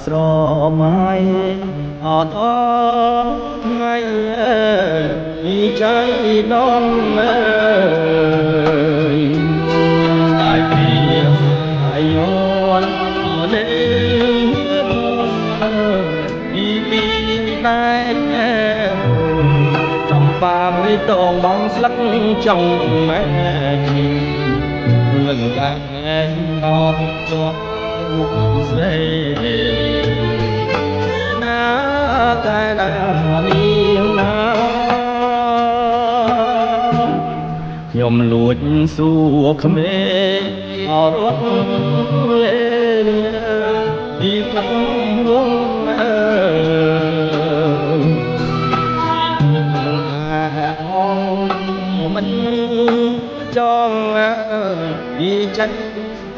ស្រមៃអត់អថ្ងៃពីใจน้องเอ้ยតែពីអាយននេះដែរចំបាវិតងបងស្លឹកចង់ម៉ែជីលឹងកាងអត់ជាប់ស្រីណាតែណានេះណាខ្ញុំលួចសួរក្មេងអរត់លេពីកាត់រងមិនចង់ពីចិត្ត